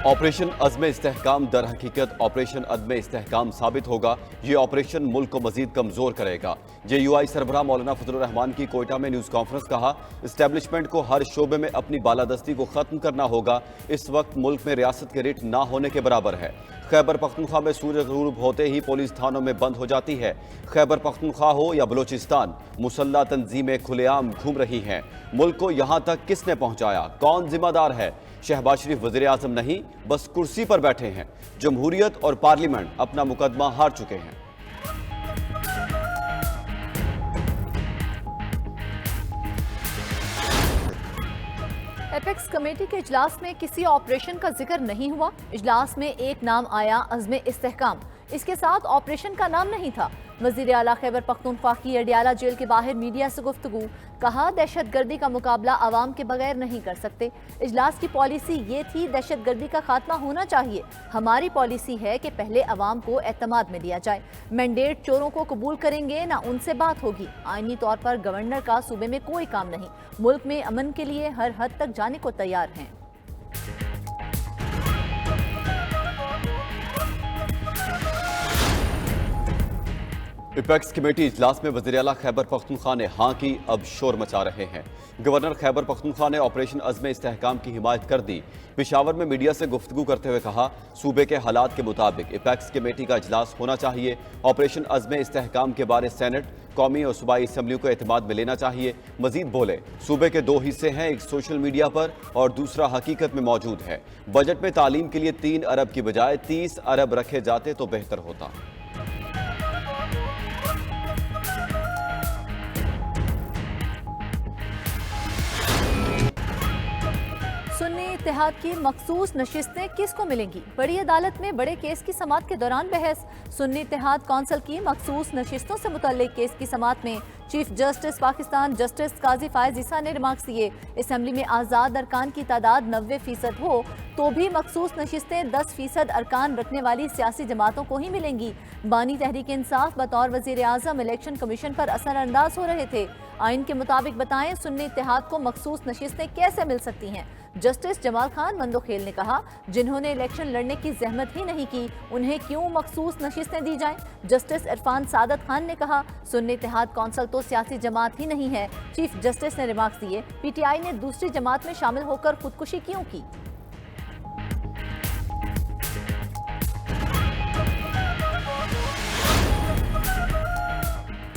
Operation अज़्म इस्तेहकाम दर हकीकत operation अदम इस्तेहकाम साबित होगा। ये ऑपरेशन मुल्क को मजीद कमजोर करेगा। JUI सरबराह मौलाना फजलुर रहमान की कोयटा में न्यूज कॉन्फ्रेंस। कहा, इस्टेब्लिशमेंट को हर शोबे में अपनी बालादस्ती को खत्म करना होगा। इस वक्त मुल्क में रियासत के रेट ना होने के बराबर है। खैबर पख्तूनख्वा में सूरज गुरूब होते ही पुलिस थानों में बंद हो जाती है। खैबर पख्तूनख्वा हो या बलोचिस्तान, मुसल्ला तंजीमें खुलेआम घूम रही हैं। मुल्क को यहां तक किसने पहुंचाया, कौन जिम्मेदार है? शहबाज शरीफ वज़ीर आज़म नहीं, बस कुर्सी पर बैठे हैं। जमहूरियत और पार्लियामेंट अपना मुकदमा हार चुके हैं। एपेक्स कमेटी के इजलास में किसी ऑपरेशन का जिक्र नहीं हुआ। इजलास में एक नाम आया, अज़्म इस्तेहकाम। इसके साथ ऑपरेशन का नाम नहीं था। वज़ीर आला खैबर पख्तूनख्वा की अडियाला जेल के बाहर मीडिया से गुफ्तगू। कहा, दहशतगर्दी का मुकाबला आवाम के बगैर नहीं कर सकते। इजलास की पॉलिसी ये थी, दहशतगर्दी का खात्मा होना चाहिए। हमारी पॉलिसी है कि पहले आवाम को एतमाद में लिया जाए। मैंडेट चोरों को कबूल करेंगे ना उनसे बात होगी। आईनी तौर पर गवर्नर का सूबे में कोई काम नहीं। मुल्क में अमन के लिए हर हद तक जाने को तैयार हैं। एपेक्स कमेटी इजलास में वज़ीर आला खैबर पख्तूनख्वा ने हाँ की, अब शोर मचा रहे हैं। गवर्नर खैबर पख्तूनख्वा ने ऑपरेशन अज़्म इस्तेहकाम की हिमायत कर दी। पेशावर में मीडिया से गुफ्तगू करते हुए कहा, सूबे के हालात के मुताबिक एपेक्स कमेटी का इजलास होना चाहिए। ऑपरेशन अज़्म इस्तेहकाम के बारे सेनेट, कौमी और सूबाई असम्बलियों को एतमाद में लेना चाहिए। मजीद बोले, सूबे के दो हिस्से हैं, एक सोशल मीडिया पर और दूसरा हकीकत में मौजूद है। बजट में तालीम के लिए 3 अरब की बजाय 30 अरब रखे जाते तो बेहतर होता। सुन्नी इत्तेहाद की मखसूस नशिस्तें किसको मिलेंगी? बड़ी अदालत में बड़े केस की समाअत के दौरान बहस। सुन्नी इत्तेहाद कौंसिल की मखसूस नशिस्तों से मुतल्लिक केस की समाअत में चीफ जस्टिस पाकिस्तान जस्टिस काजी फायज ईसा ने रिमार्क्स दिए। असम्बली में आज़ाद अरकान की तादाद 90% हो तो भी मखसूस नशिस्तें 10% अरकान रखने वाली सियासी जमातों को ही मिलेंगी। बानी तहरीक इंसाफ बतौर वज़ीर आज़म इलेक्शन कमीशन पर असरअंदाज हो रहे थे। आइन के मुताबिक बताएं, सुन्नी इत्तेहाद को मखसूस नशिस्तें कैसे मिल सकती हैं? जस्टिस जमाल खान मंदोखेल ने कहा, जिन्होंने इलेक्शन लड़ने की जहमत ही नहीं की, उन्हें क्यों मखसूस नशिस्तें दी जाएं? जस्टिस इरफान सादत खान ने कहा, सुन्नी इत्तेहाद कौंसिल तो सियासी जमात ही नहीं है। चीफ जस्टिस ने रिमार्क्स दिए, PTI ने दूसरी जमात में शामिल होकर खुदकुशी क्यों की?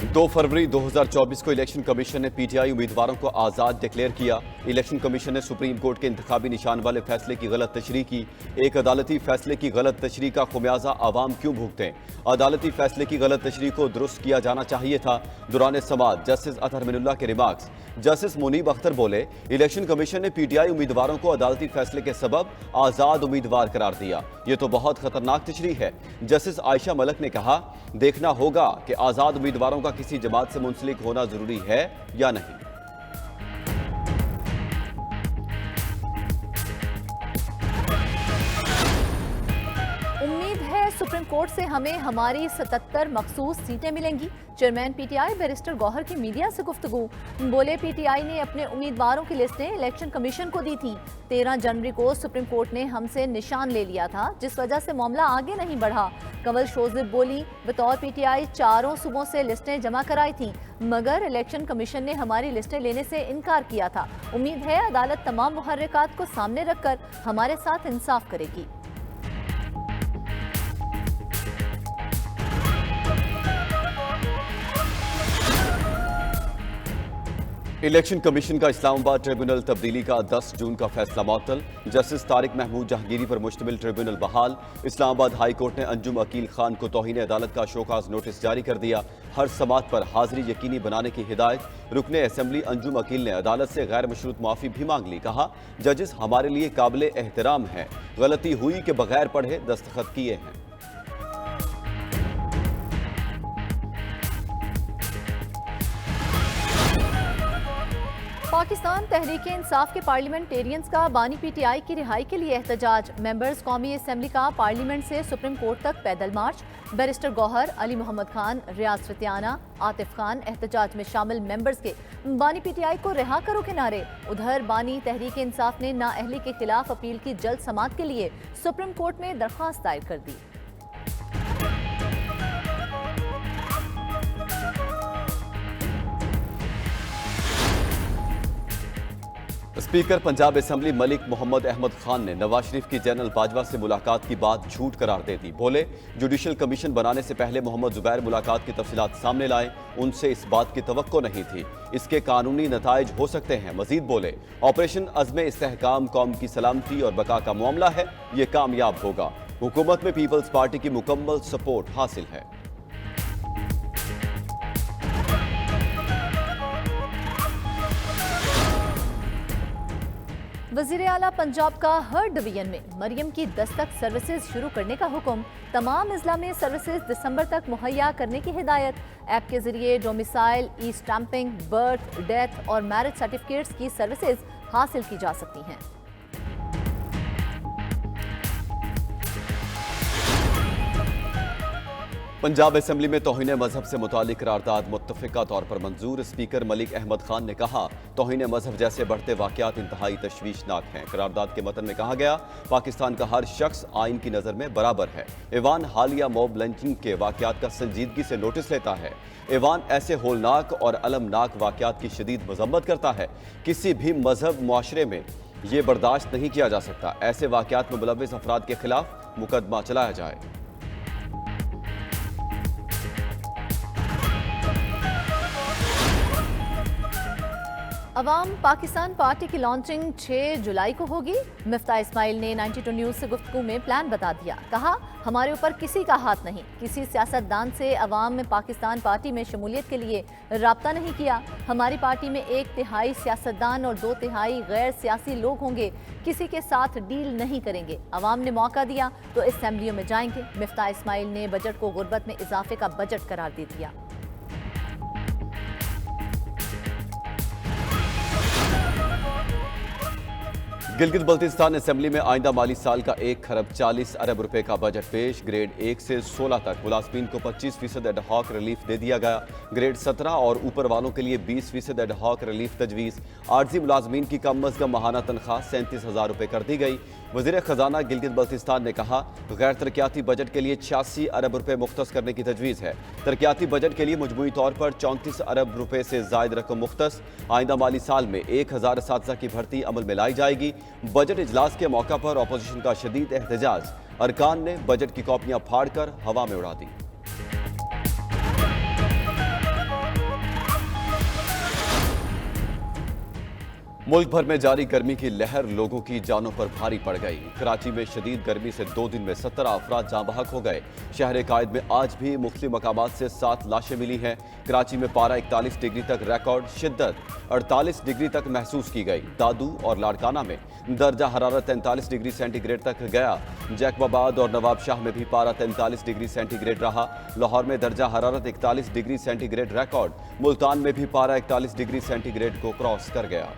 2 फरवरी 2024 को इलेक्शन कमीशन ने PTI उम्मीदवारों को आज़ाद डिक्लेयर किया। इलेक्शन कमीशन ने सुप्रीम कोर्ट के इंतखाबी निशान वाले फैसले की गलत तशरीह की। एक अदालती फैसले की गलत तशरीह का खुमियाजा आवाम क्यों भुगतें? अदालती फैसले की गलत तशरीह को दुरुस्त किया जाना चाहिए था। दौरान समाअत जस्टिस अतहर मिनुल्लाह के रिमार्क्स। जस्टिस मुनीब अख्तर बोले, इलेक्शन कमीशन ने PTI उम्मीदवारों को अदालती फैसले के सबब आज़ाद उम्मीदवार करार दिया। ये तो बहुत खतरनाक तशरीह है। जस्टिस आयशा मलक ने कहा, देखना होगा कि आज़ाद उम्मीदवारों का किसी जमात से मुंसलिक होना जरूरी है या नहीं। उम्मीद है सुप्रीम कोर्ट से हमें हमारी 77 मखसूस सीटें मिलेंगी। चेयरमैन PTI बैरिस्टर गौहर की मीडिया से गुफ्तगू। बोले, PTI ने अपने उम्मीदवारों की लिस्टें इलेक्शन कमीशन को दी थी। 13 जनवरी को सुप्रीम कोर्ट ने हमसे निशान ले लिया था, जिस वजह से मामला आगे नहीं बढ़ा। कंवल शोजिब बोली, बतौर PTI चारों सूबों से लिस्टें जमा कराई थी, मगर इलेक्शन कमीशन ने हमारी लिस्टें लेने से इनकार किया था। उम्मीद है अदालत तमाम मुहर्रिकात को सामने रखकर हमारे साथ इंसाफ करेगी। इलेक्शन कमीशन का इस्लामाबाद ट्रिब्यूनल तब्दीली का 10 जून का फैसला मुअत्तल। जस्टिस तारिक महमूद जहांगीरी पर मुश्तमिल ट्रिब्यूनल बहाल। इस्लामाबाद हाई कोर्ट ने अंजुम अकील खान को तौहीन अदालत का शोकाज नोटिस जारी कर दिया। हर समाअत पर हाजिरी यकीनी बनाने की हिदायत। रुकने असम्बली अंजुम अकील ने अदालत से गैर मशरूत माफी भी मांग ली। कहा, जजेस हमारे लिए काबिल एहतराम हैं, गलती हुई के बगैर पढ़े दस्तखत किए हैं। पाकिस्तान तहरीक इंसाफ के पार्लियामेंटेरियंस का बानी पीटीआई की रिहाई के लिए एहतजाज। मेंबर्स कौमी असम्बली का पार्लियामेंट से सुप्रीम कोर्ट तक पैदल मार्च। बैरिस्टर गौहर, अली मोहम्मद खान, रियाज फतियाना, आतिफ खान एहतजाज में शामिल। मेंबर्स के बानी पीटीआई को रिहा करो के नारे। उधर बानी तहरीक इंसाफ ने नाअहली के खिलाफ अपील की जल्द समाअत के लिए सुप्रीम कोर्ट में दरख्वास्त दायर कर दी। स्पीकर पंजाब असेंबली मलिक मोहम्मद अहमद खान ने नवाज शरीफ की जनरल बाजवा से मुलाकात की बात झूठ करार दे दी। बोले, जुडिशल कमीशन बनाने से पहले मोहम्मद जुबैर मुलाकात की तफसीलात सामने लाए, उनसे इस बात की तवक्को नहीं थी, इसके कानूनी नताइज हो सकते हैं। मजीद बोले, ऑपरेशन अज़्म इस्तेहकाम कौम की सलामती और बका का मामला है, ये कामयाब होगा। हुकूमत में पीपल्स पार्टी की मुकम्मल सपोर्ट हासिल है। वज़ीर आला पंजाब का हर डिवीजन में मरियम की दस्तक सर्विसेज शुरू करने का हुक्म। तमाम अजला में सर्विसेज दिसंबर तक मुहैया करने की हिदायत। ऐप के जरिए डोमिसाइल, ई स्टैंपिंग, बर्थ, डेथ और मैरिज सर्टिफिकेट्स की सर्विसेज हासिल की जा सकती हैं। पंजाब असेंबली में तौहीन मजहब से मुतालिक करारदाद मुत्तफ़िका तौर पर मंजूर। स्पीकर मलिक अहमद खान ने कहा, तौहीन मजहब जैसे बढ़ते वाक़यात इंतहाई तशवीशनाक हैं। करारदाद के मतन में कहा गया, पाकिस्तान का हर शख्स आइन की नज़र में बराबर है। ऐवान हालिया मॉब लंचिंग के वाक़यात का संजीदगी से नोटिस लेता है। ऐवान ऐसे होलनाक और अलमनाक वाक़यात की शदीद मजम्मत करता है। किसी भी मजहब मुआशरे में ये बर्दाश्त नहीं किया जा सकता। ऐसे वाक़यात में मुलव्विस अफराद के खिलाफ मुकदमा चलाया जाए। अवाम पाकिस्तान पार्टी की लॉन्चिंग 6 जुलाई को होगी। मिफ्ता इस्माइल ने 92 न्यूज़ से गुफ्तगू में प्लान बता दिया। कहा, हमारे ऊपर किसी का हाथ नहीं। किसी सियासतदान से अवाम में पाकिस्तान पार्टी में शमूलियत के लिए राब्ता नहीं किया। हमारी पार्टी में 1/3 सियासतदान और 2/3 गैर सियासी लोग होंगे। किसी के साथ डील नहीं करेंगे। अवाम ने मौका दिया तो असम्बलियों में जाएंगे। मिफ्ता इस्माइल ने बजट को गुर्बत में इजाफे का बजट करार दे दिया। गिलगित बल्तिस्तान असेंबली में आइंदा माली साल का 1 खरब 40 अरब रुपए का बजट पेश। ग्रेड 1 से 16 तक मुलाजमीन को 25% एडहॉक रिलीफ दे दिया गया। ग्रेड 17 और ऊपर वालों के लिए 20% एडहॉक रिलीफ तजवीज़। आर्जी मुलाजमीन की कम अज़ कम माहाना तनख्वाह 37,000 रुपए कर दी गई। वज़ीर ख़जाना गिलगित बल्तिस्तान ने कहा, गैर तरक्याती बजट के लिए 86 अरब रुपए मुख्तस करने की तजवीज़ है। तरक्याती बजट के लिए मजमूई तौर पर 34 अरब रुपए से ज़ायद रकम मुख्तस। आइंदा माली साल में 1000 असातिज़ा की भर्ती अमल में लाई जाएगी। बजट इजलास के मौका पर अपोजिशन का शदीद एहतजाज। अरकान ने बजट की कॉपियां फाड़कर हवा में उड़ा दी। मुल्क भर में जारी गर्मी की लहर लोगों की जानों पर भारी पड़ गई। कराची में शदीद गर्मी से 2 दिन में 17 अफराद जाँ बहक हो गए। शहर कायद में आज भी मुख्तलिफ मकामात से 7 लाशें मिली हैं। कराची में पारा 41 डिग्री तक रिकॉर्ड, शिद्दत 48 डिग्री तक महसूस की गई। दादू और लाड़काना में दर्जा हरारत 43 डिग्री सेंटीग्रेड तक गया। जैकबाबाद और नवाबशाह में भी पारा 43 डिग्री सेंटीग्रेड रहा। लाहौर में दर्जा हरारत 41 डिग्री सेंटीग्रेड रिकॉर्ड। मुल्तान में भी पारा 41 डिग्री सेंटीग्रेड को क्रॉस कर गया।